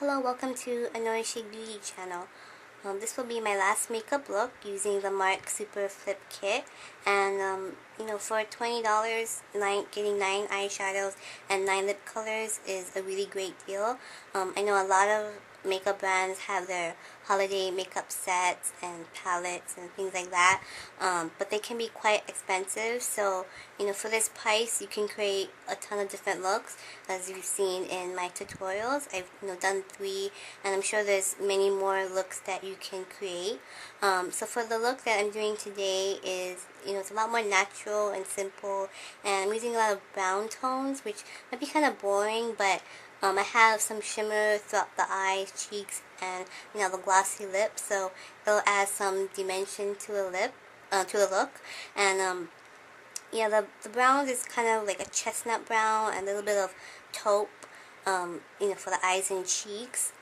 Hello, welcome to AnAuraChicBeauty channel. This will be my last makeup look using the M.A.C Super Flip Kit. And, for $20, getting 9 eyeshadows and 9 lip colors is a really great deal. I know a lot of makeup brands have their holiday makeup sets and palettes and things like that, but they can be quite expensive. So for this price you can create a ton of different looks, as you've seen in my tutorials. I've done 3, and I'm sure there's many more looks that you can create. So for the look that I'm doing today is it's a lot more natural and simple, and I'm using a lot of brown tones, which might be kind of boring, but I have some shimmer throughout the eyes, cheeks, and the glossy lips, so it'll add some dimension to the look. And yeah, the brown is kind of like a chestnut brown and a little bit of taupe, for the eyes and cheeks.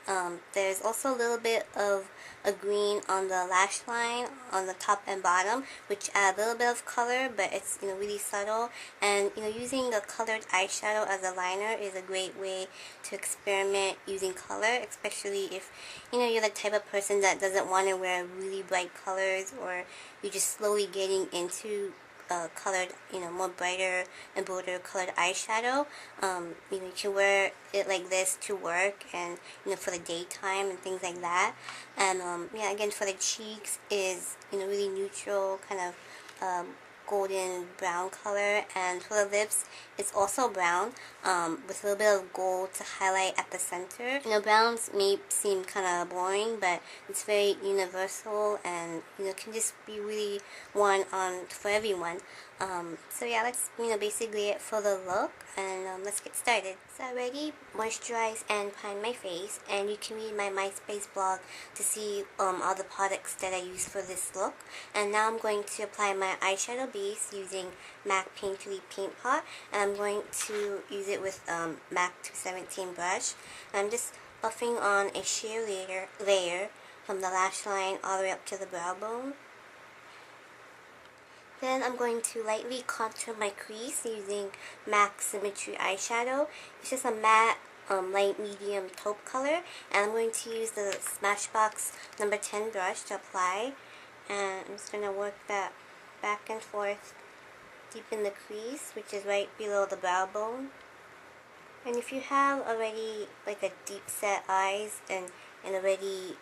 There's also a little bit of a green on the lash line on the top and bottom, which add a little bit of color, but it's really subtle. And using a colored eyeshadow as a liner is a great way to experiment using color, especially if you're the type of person that doesn't want to wear really bright colors, or you're just slowly getting into colored, more brighter and bolder colored eyeshadow. You can wear it like this to work, and for the daytime and things like that. And yeah, again, for the cheeks is really neutral, kind of golden brown color, and for the lips it's also brown, with a little bit of gold to highlight at the center. Browns may seem kind of boring, but it's very universal, and can just be really worn on for everyone. So yeah, that's basically it for the look, and let's get started. So I already moisturized and primed my face, and you can read my MySpace blog to see all the products that I use for this look. And now I'm going to apply my eyeshadow base using M.A.C Painterly Paint Pot, and I'm going to use it with M.A.C 217 brush. And I'm just buffing on a sheer layer from the lash line all the way up to the brow bone. Then I'm going to lightly contour my crease using M.A.C Symmetry eyeshadow. It's just a matte, light medium taupe color, and I'm going to use the Smashbox number 10 brush to apply. And I'm just going to work that back and forth deep in the crease, which is right below the brow bone. And if you have already like a deep set eyes and already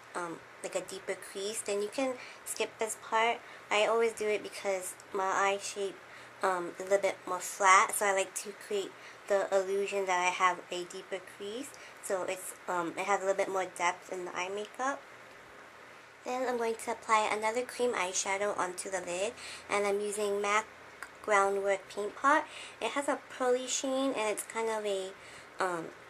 like a deeper crease, then you can skip this part. I always do it because my eye shape is a little bit more flat, so I like to create the illusion that I have a deeper crease, so it's it has a little bit more depth in the eye makeup. Then I'm going to apply another cream eyeshadow onto the lid, and I'm using M.A.C Groundwork Paint Pot. It has a pearly sheen, and it's kind of a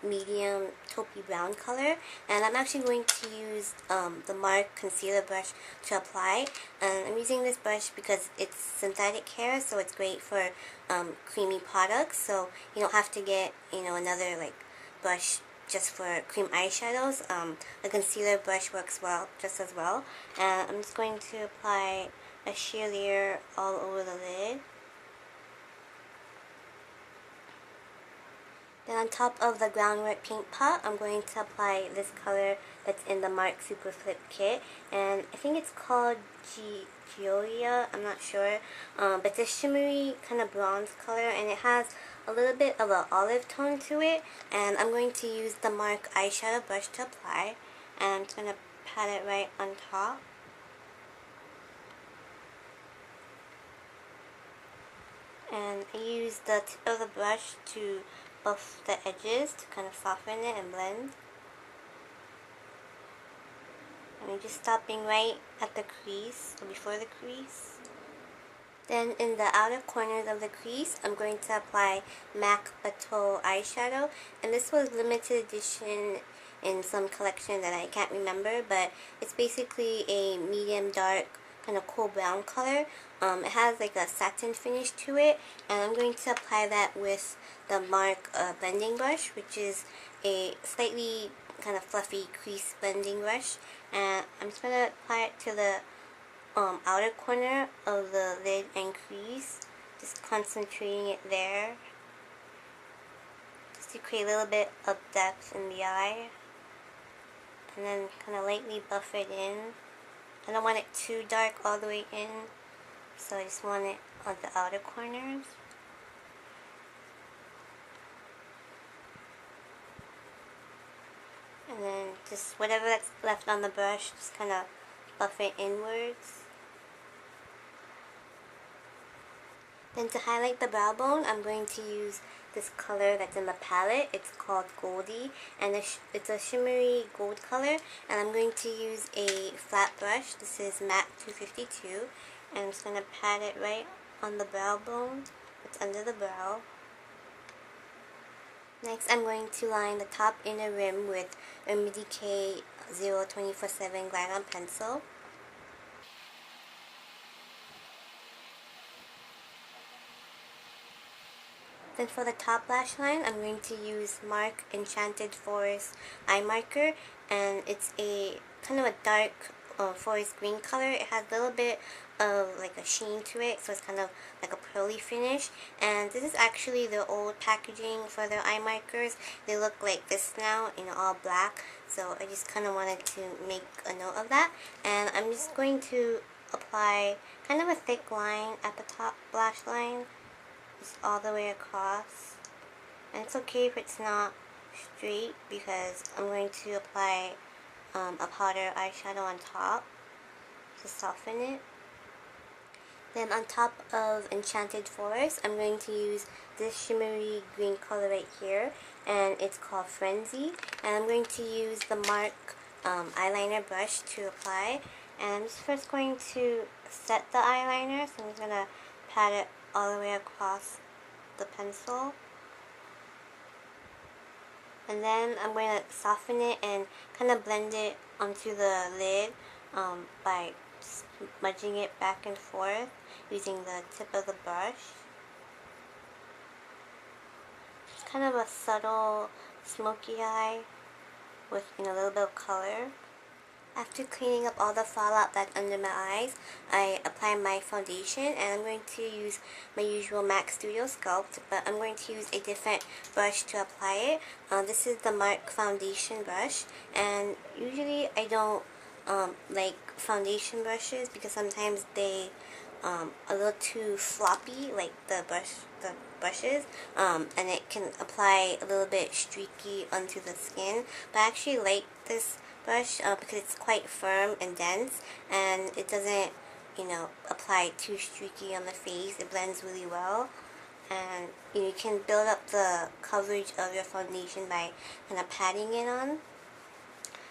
medium taupey brown color, and I'm actually going to use the M.A.C concealer brush to apply. And I'm using this brush because it's synthetic hair, so it's great for creamy products, so you don't have to get another like brush just for cream eyeshadows. A concealer brush works well just as well. And I'm just going to apply a sheer layer all over the lid. Then on top of the Groundwork Paint Pot, I'm going to apply this color that's in the M.A.C Super Flip Kit, and I think it's called Geoia, I'm not sure, but it's a shimmery kind of bronze color, and it has a little bit of an olive tone to it. And I'm going to use the M.A.C eyeshadow brush to apply, and I'm just going to pat it right on top. And I use the tip of the brush to buff the edges to kind of soften it and blend. And I'm just stopping right at the crease, or before the crease. Then in the outer corners of the crease, I'm going to apply M.A.C Bateau eyeshadow. And this was limited edition in some collection that I can't remember, but it's basically a medium dark kind of cool brown color. It has like a satin finish to it, and I'm going to apply that with the M.A.C blending brush, which is a slightly kind of fluffy crease blending brush. And I'm just going to apply it to the outer corner of the lid and crease, just concentrating it there, just to create a little bit of depth in the eye. and then kind of lightly buff it in. I don't want it too dark all the way in, so I just want it on the outer corners. And then just whatever that's left on the brush, just kind of buff it inwards. Then to highlight the brow bone, I'm going to use this color that's in the palette. It's called Goldie, and it's a shimmery gold color. And I'm going to use a flat brush. This is MAC 252, and I'm just going to pat it right on the brow bone. It's under the brow. Next, I'm going to line the top inner rim with a K 024/7 Glide-On pencil. Then for the top lash line, I'm going to use MAC Enchanted Forest eye marker, and it's a kind of a dark forest green color. It has a little bit of like a sheen to it, so it's kind of like a pearly finish. And this is actually the old packaging for their eye markers. They look like this now, all black. So I just kind of wanted to make a note of that. And I'm just going to apply kind of a thick line at the top lash line, just all the way across. And it's okay if it's not straight, because I'm going to apply a powder eyeshadow on top to soften it. Then on top of Enchanted Forest, I'm going to use this shimmery green color right here, and it's called Frenzy. And I'm going to use the MAC eyeliner brush to apply. And I'm just first going to set the eyeliner, so I'm just going to pat it all the way across the pencil. And then I'm going to soften it and kind of blend it onto the lid by smudging it back and forth using the tip of the brush. It's kind of a subtle smoky eye with a little bit of color. After cleaning up all the fallout that's under my eyes, I apply my foundation, and I'm going to use my usual MAC Studio Sculpt, but I'm going to use a different brush to apply it. This is the MAC foundation brush, and usually I don't like foundation brushes because sometimes they a little too floppy, like the brushes, and it can apply a little bit streaky onto the skin. But I actually like this brush because it's quite firm and dense, and it doesn't apply too streaky on the face. It blends really well, and you can build up the coverage of your foundation by kind of patting it on.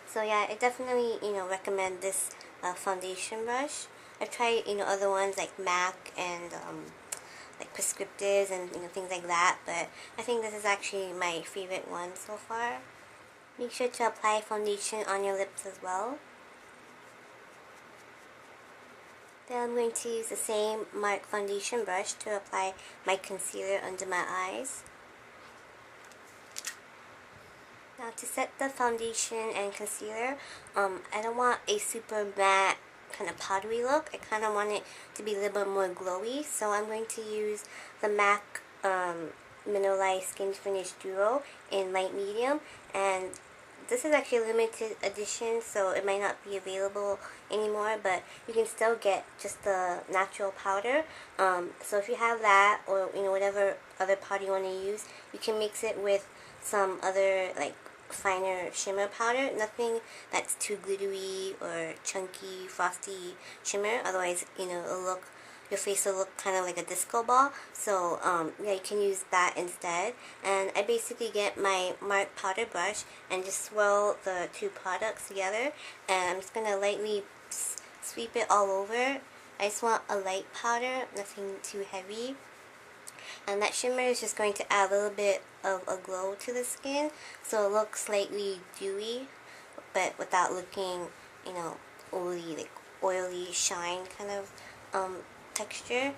So yeah, I definitely recommend this foundation brush. I've tried other ones like MAC and like prescriptives and things like that, but I think this is actually my favorite one so far. Make sure to apply foundation on your lips as well. Then I'm going to use the same MAC foundation brush to apply my concealer under my eyes. Now to set the foundation and concealer, I don't want a super matte kind of powdery look. I kind of want it to be a little bit more glowy, so I'm going to use the MAC Mineralize Skin Finish Duo in light medium, and this is actually a limited edition, so it might not be available anymore, but you can still get just the natural powder. So if you have that, or whatever other powder you want to use, you can mix it with some other like finer shimmer powder. Nothing that's too glittery or chunky, frosty shimmer. Otherwise, your face will look kind of like a disco ball. So yeah, you can use that instead. And I basically get my MAC powder brush and just swirl the two products together, and I'm just gonna lightly sweep it all over. I just want a light powder, nothing too heavy. And that shimmer is just going to add a little bit of a glow to the skin, so it looks slightly dewy, but without looking, oily, like oily shine kind of texture.